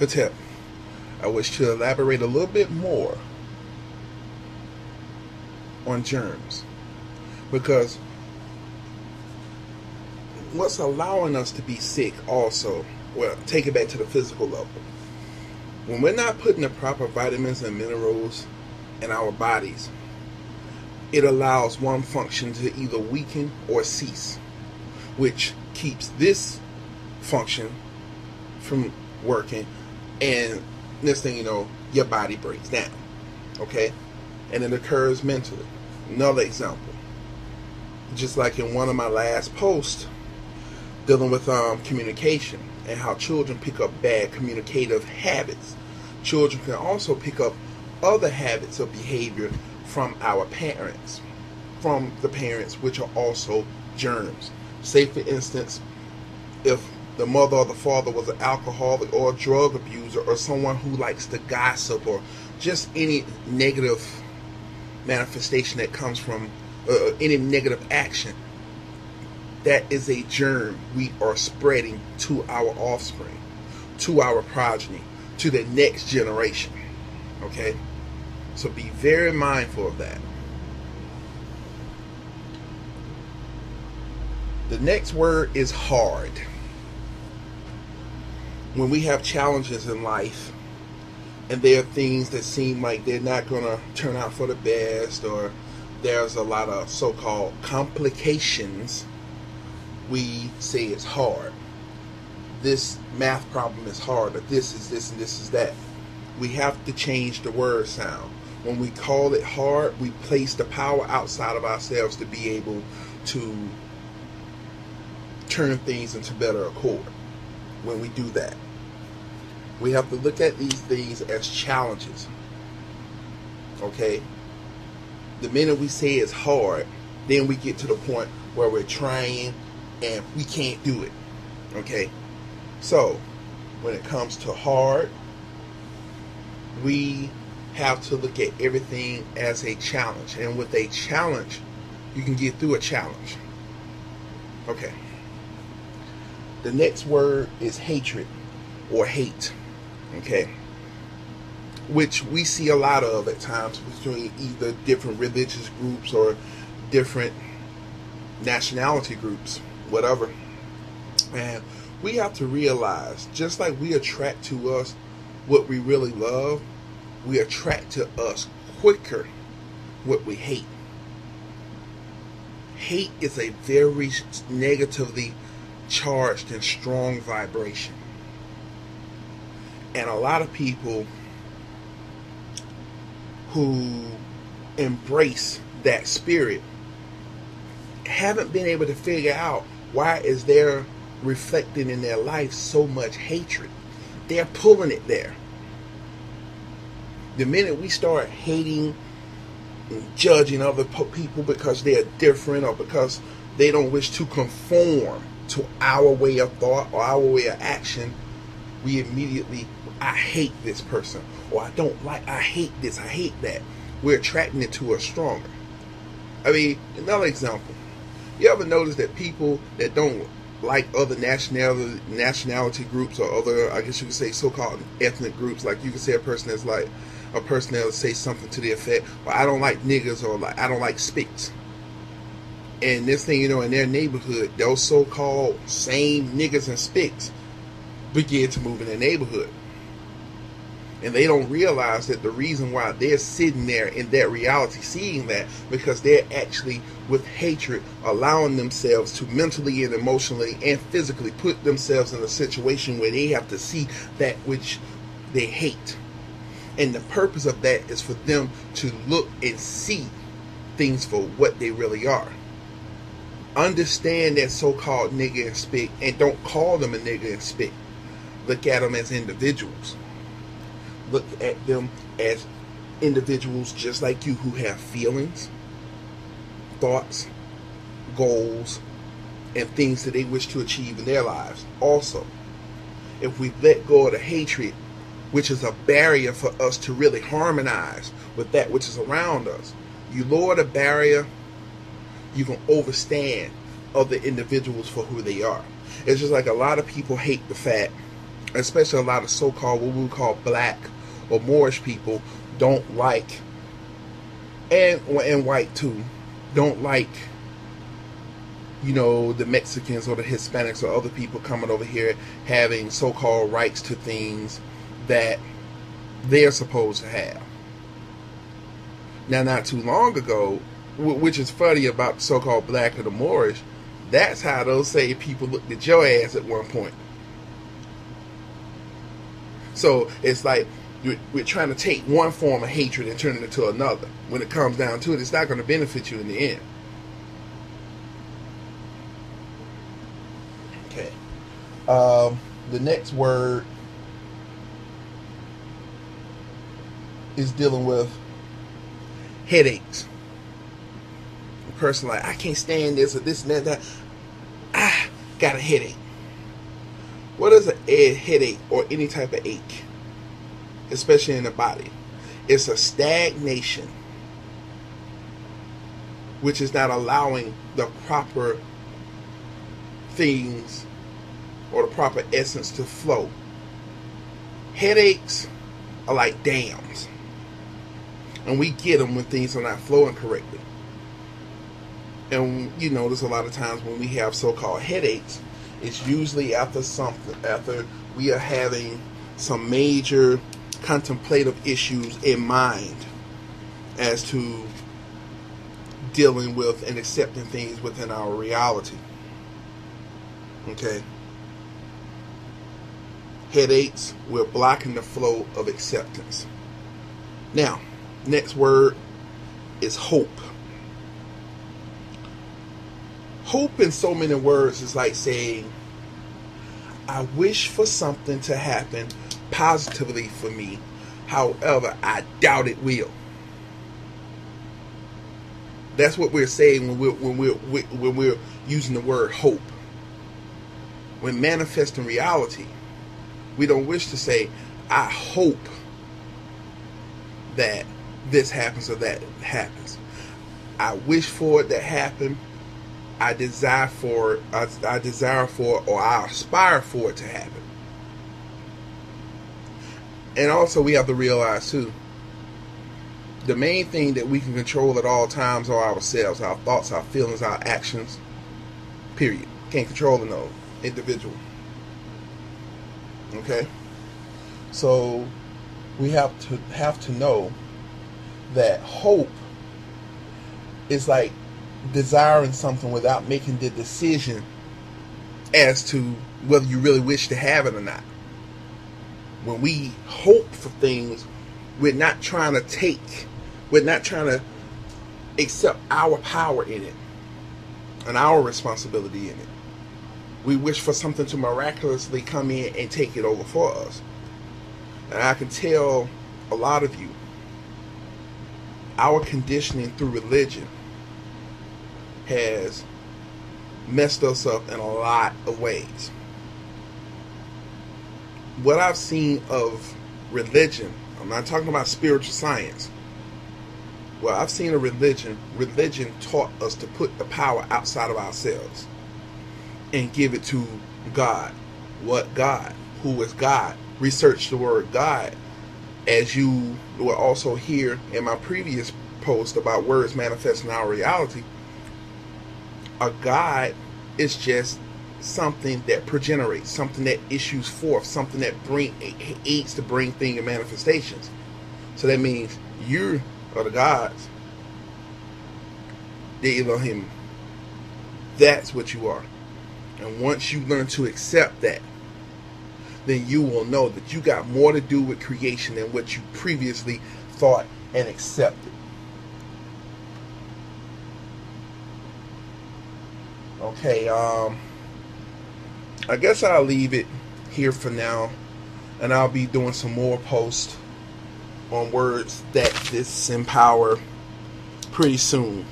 Hatep, I wish to elaborate a little bit more on germs, because what's allowing us to be sick also, well, take it back to the physical level. When we're not putting the proper vitamins and minerals in our bodies, it allows one function to either weaken or cease, which keeps this function from working, and next thing you know, your body breaks down. Okay? And it occurs mentally. Another example, just like in one of my last posts dealing with communication and how children pick up bad communicative habits. Children can also pick up other habits of behavior from our parents, from the parents, which are also germs. Say for instance, if the mother or the father was an alcoholic or a drug abuser, or someone who likes to gossip, or just any negative manifestation that comes from any negative action, that is a germ we are spreading to our offspring, to our progeny, to the next generation. Okay? So be very mindful of that. The next word is hard. When we have challenges in life, and there are things that seem like they're not going to turn out for the best, or there's a lot of so-called complications, we say it's hard. This math problem is hard, or this is this and this is that. We have to change the word sound. When we call it hard, we place the power outside of ourselves to be able to turn things into better accord. When we do that, we have to look at these things as challenges. Okay? The minute we say it's hard, then we get to the point where we're trying and we can't do it. Okay? So, when it comes to hard, we have to look at everything as a challenge. And with a challenge, you can get through a challenge. Okay. The next word is hatred or hate. Okay. Which we see a lot of at times between either different religious groups or different nationality groups, whatever. And we have to realize, just like we attract to us what we really love, we attract to us quicker what we hate. Hate is a very negatively charged and strong vibration. And a lot of people who embrace that spirit haven't been able to figure out why is there reflecting in their life so much hatred. They're pulling it there. The minute we start hating and judging other people because they're different, or because they don't wish to conform to our way of thought or our way of action, we immediately, I hate this person, or I don't like, I hate this, I hate that. We're attracting it to us stronger. I mean, another example. You ever notice that people that don't like other nationality groups, or other, I guess you could say, so-called ethnic groups, like you could say a person that's like, a person that'll say something to the effect, well, I don't like niggas, or like, I don't like spics. And this thing, you know, in their neighborhood, those so-called same niggas and spics begin to move in their neighborhood. And they don't realize that the reason why they're sitting there in that reality, seeing that, because they're actually, with hatred, allowing themselves to mentally and emotionally and physically put themselves in a situation where they have to see that which they hate. And the purpose of that is for them to look and see things for what they really are. Understand that so-called nigga and spick, and don't call them a nigga and spick. Look at them as individuals. Look at them as individuals just like you, who have feelings, thoughts, goals, and things that they wish to achieve in their lives. Also, if we let go of the hatred, which is a barrier for us to really harmonize with that which is around us, you lower the barrier, you can overstand other individuals for who they are. It's just like a lot of people hate the fact especially a lot of so-called, what we would call black or Moorish people, don't like, and white too, don't like, you know, the Mexicans or the Hispanics or other people coming over here having so-called rights to things that they're supposed to have. Now, not too long ago, which is funny about the so-called black or the Moorish, that's how those same people looked at your ass at one point. So it's like we're trying to take one form of hatred and turn it into another. When it comes down to it, it's not going to benefit you in the end. Okay. The next word is dealing with headaches. A person like, I can't stand this or this and that. I got a headache. What is a headache or any type of ache, especially in the body? It's a stagnation, which is not allowing the proper things or the proper essence to flow. Headaches are like dams, and we get them when things are not flowing correctly. And you notice a lot of times when we have so-called headaches, it's usually after we are having some major contemplative issues in mind as to dealing with and accepting things within our reality. Okay? Headaches, we're blocking the flow of acceptance. Now, next word is hope. Hope in so many words is like saying, I wish for something to happen positively for me. However, I doubt it will. That's what we're saying when we're using the word hope. When manifesting reality, we don't wish to say, I hope that this happens or that happens. I wish for it to happen. I desire for it, or I aspire for it to happen. And also we have to realize too, the main thing that we can control at all times are ourselves, our thoughts, our feelings, our actions. Period. Can't control no individual. Okay? So we have to know that hope is like desiring something without making the decision as to whether you really wish to have it or not. When we hope for things, we're not trying to accept our power in it and our responsibility in it. We wish for something to miraculously come in and take it over for us. And I can tell a lot of you, our conditioning through religion has messed us up in a lot of ways. What I've seen of religion, I'm not talking about spiritual science. Well, I've seen a religion taught us to put the power outside of ourselves and give it to God. What God? Who is God? Research the word God, as you will also hear in my previous post about words manifesting our reality. A God is just something that progenerates, something that issues forth, something that aids to bring things in manifestations. So that means you are the gods, the Elohim. That's what you are. And once you learn to accept that, then you will know that you got more to do with creation than what you previously thought and accepted. Okay, I guess I'll leave it here for now, and I'll be doing some more posts on words that disempower pretty soon.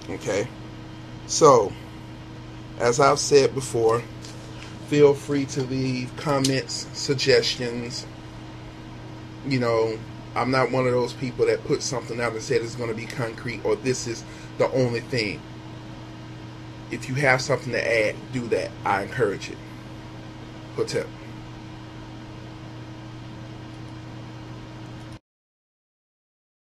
Okay, so as I've said before, feel free to leave comments, suggestions. You know, I'm not one of those people that put something out and said it's going to be concrete or this is the only thing. If you have something to add, do that. I encourage it. Hotel.